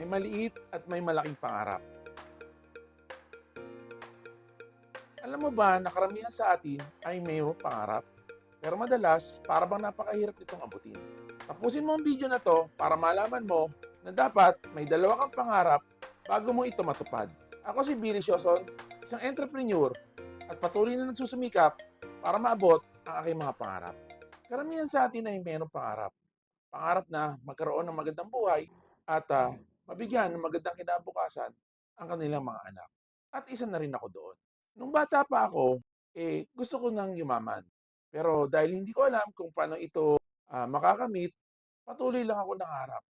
May maliit at may malaking pangarap. Alam mo ba na karamihan sa atin ay mayroong pangarap? Pero madalas, para bang napakahirap itong abutin. Tapusin mo ang video na to para malaman mo na dapat may dalawa kang pangarap bago mo ito matupad. Ako si Billy Sioson, isang entrepreneur at patuloy na nagsusumikap para maabot ang aking mga pangarap. Karamihan sa atin ay mayroong pangarap. Pangarap na magkaroon ng magandang buhay at mabigyan ng magandang kinabukasan ang kanilang mga anak. At isa na rin ako doon. Nung bata pa ako, gusto ko nang yumaman. Pero dahil hindi ko alam kung paano ito makakamit, patuloy lang ako nangarap.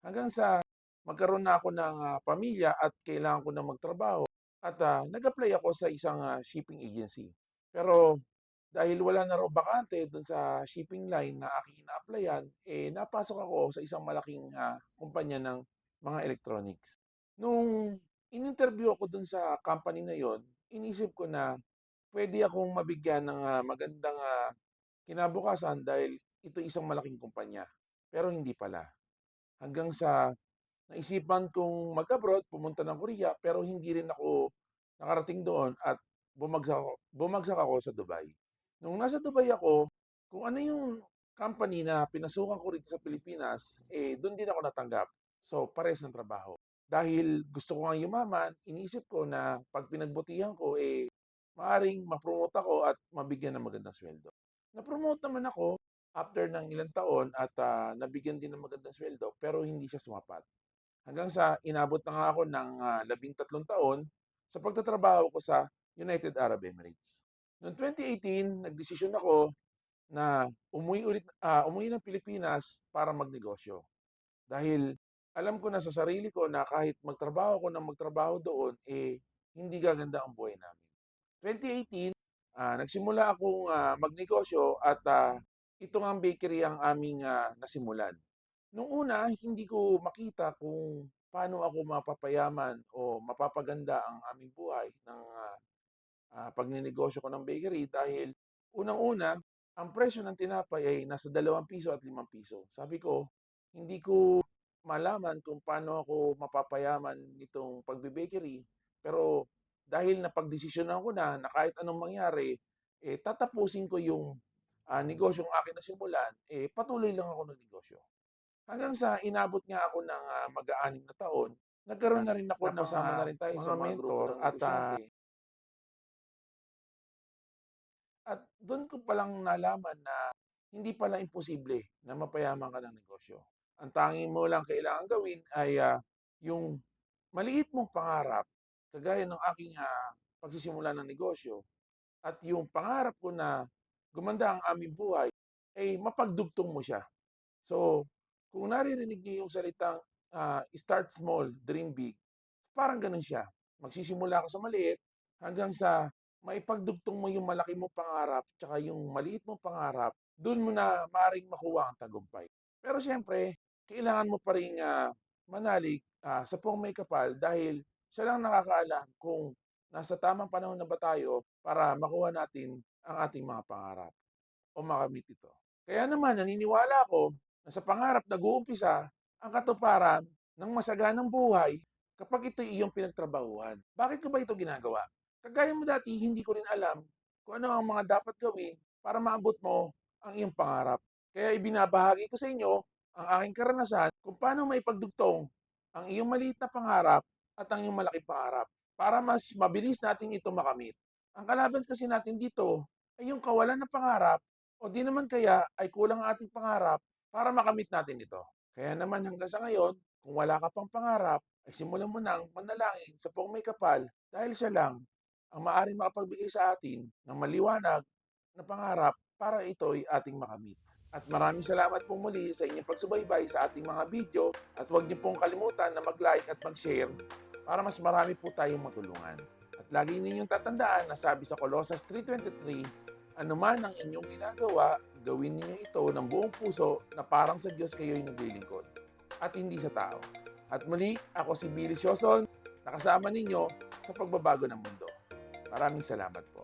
Hanggang sa magkaroon na ako ng pamilya at kailangan ko na magtrabaho. At nag-apply ako sa isang shipping agency. Pero dahil wala na raw bakante doon sa shipping line na aking ina-applyan, napasok ako sa isang malaking kumpanya ng mga electronics. Nung in-interview ako doon sa company na yon, inisip ko na pwede akong mabigyan ng magandang kinabukasan dahil ito isang malaking kumpanya. Pero hindi pala. Hanggang sa naisipan kong mag-abroad, pumunta ng Korea, pero hindi rin ako nakarating doon at bumagsak ako sa Dubai. Nung nasa Dubai ako, kung ano yung company na pinasukan ko rito sa Pilipinas, doon din ako natanggap. So, pares ng trabaho. Dahil gusto ko nga yumaman, iniisip ko na pag pinagbutihan ko, maaring ma-promote ako at mabigyan ng magandang sweldo. Na-promote naman ako after ng ilang taon at nabigyan din ng magandang sweldo pero hindi siya sumapat. Hanggang sa inabot na nga ako ng 13 taon sa pagtatrabaho ko sa United Arab Emirates. Noong 2018, nagdesisyon ako na umuwi ng Pilipinas para magnegosyo. Dahil alam ko na sa sarili ko na kahit magtrabaho ko ng magtrabaho doon, hindi gaganda ang buhay namin. 2018, nagsimula akong magnegosyo at ito nga ang bakery ang aming nasimulan. Nung una, hindi ko makita kung paano ako mapapayaman o mapapaganda ang aming buhay ng pagninegosyo ko ng bakery dahil unang-una, ang presyo ng tinapay ay nasa 2 piso at 5 piso. Sabi ko, hindi ko malaman kung paano ako mapapayaman nitong pagbe-bakery. Pero dahil napagdesisyonan ko na kahit anong mangyari, tatapusin ko yung negosyong akin na simulan, patuloy lang ako ng negosyo. Hanggang sa inabot nga ako ng mag-aanim na taon, nagkaroon na rin ako ng napasama na rin tayo sa mga mentor at doon ko palang nalaman na hindi pala imposible na mapayaman ka ng negosyo. Ang tanging mo lang kailangan gawin ay yung maliit mong pangarap, kagaya ng aking pagsisimula ng negosyo, at yung pangarap ko na gumanda ang aming buhay, ay mapagdugtong mo siya. So, kung naririnig niyo yung salitang start small, dream big, parang ganun siya. Magsisimula ka sa maliit hanggang sa maipagdugtong mo yung malaki mong pangarap tsaka yung maliit mong pangarap, doon mo na maaaring makuha ang tagumpay. Pero siyempre, kailangan mo pa rin manalig sa puwang may kapal dahil siya lang nakakaalam kung nasa tamang panahon na ba tayo para makuha natin ang ating mga pangarap o makamit ito. Kaya naman naniniwala ako na sa pangarap nag-uumpisa ang katuparan ng masaganang buhay kapag ito iyong pinagtrabahuhan. Bakit ko ba ito ginagawa? Kagaya mo dati, hindi ko rin alam kung ano ang mga dapat gawin para maabot mo ang iyong pangarap. Kaya ibinabahagi ko sa inyo ang aking karanasan kung paano maipagdugtong ang iyong maliit na pangarap at ang iyong malaking pangarap para mas mabilis natin ito makamit. Ang kalaban kasi natin dito ay yung kawalan ng pangarap o di naman kaya ay kulang ang ating pangarap para makamit natin ito. Kaya naman hanggang sa ngayon, kung wala ka pang pangarap, ay simulan mo nang manalangin sa puwang may kapal dahil siya lang ang maaaring makapagbigay sa atin ng maliwanag na pangarap para ito'y ating makamit. At maraming salamat po muli sa inyong pagsubaybay sa ating mga video at huwag niyo pong kalimutan na mag-like at mag-share para mas marami po tayong matulungan. At lagi ninyong tatandaan na sabi sa Colossus 3:23, anuman ang inyong ginagawa, gawin ninyo ito ng buong puso na parang sa Diyos kayo'y naglilingkod at hindi sa tao. At muli, ako si Billy Sioson, nakasama ninyo sa pagbabago ng mundo. Maraming salamat po.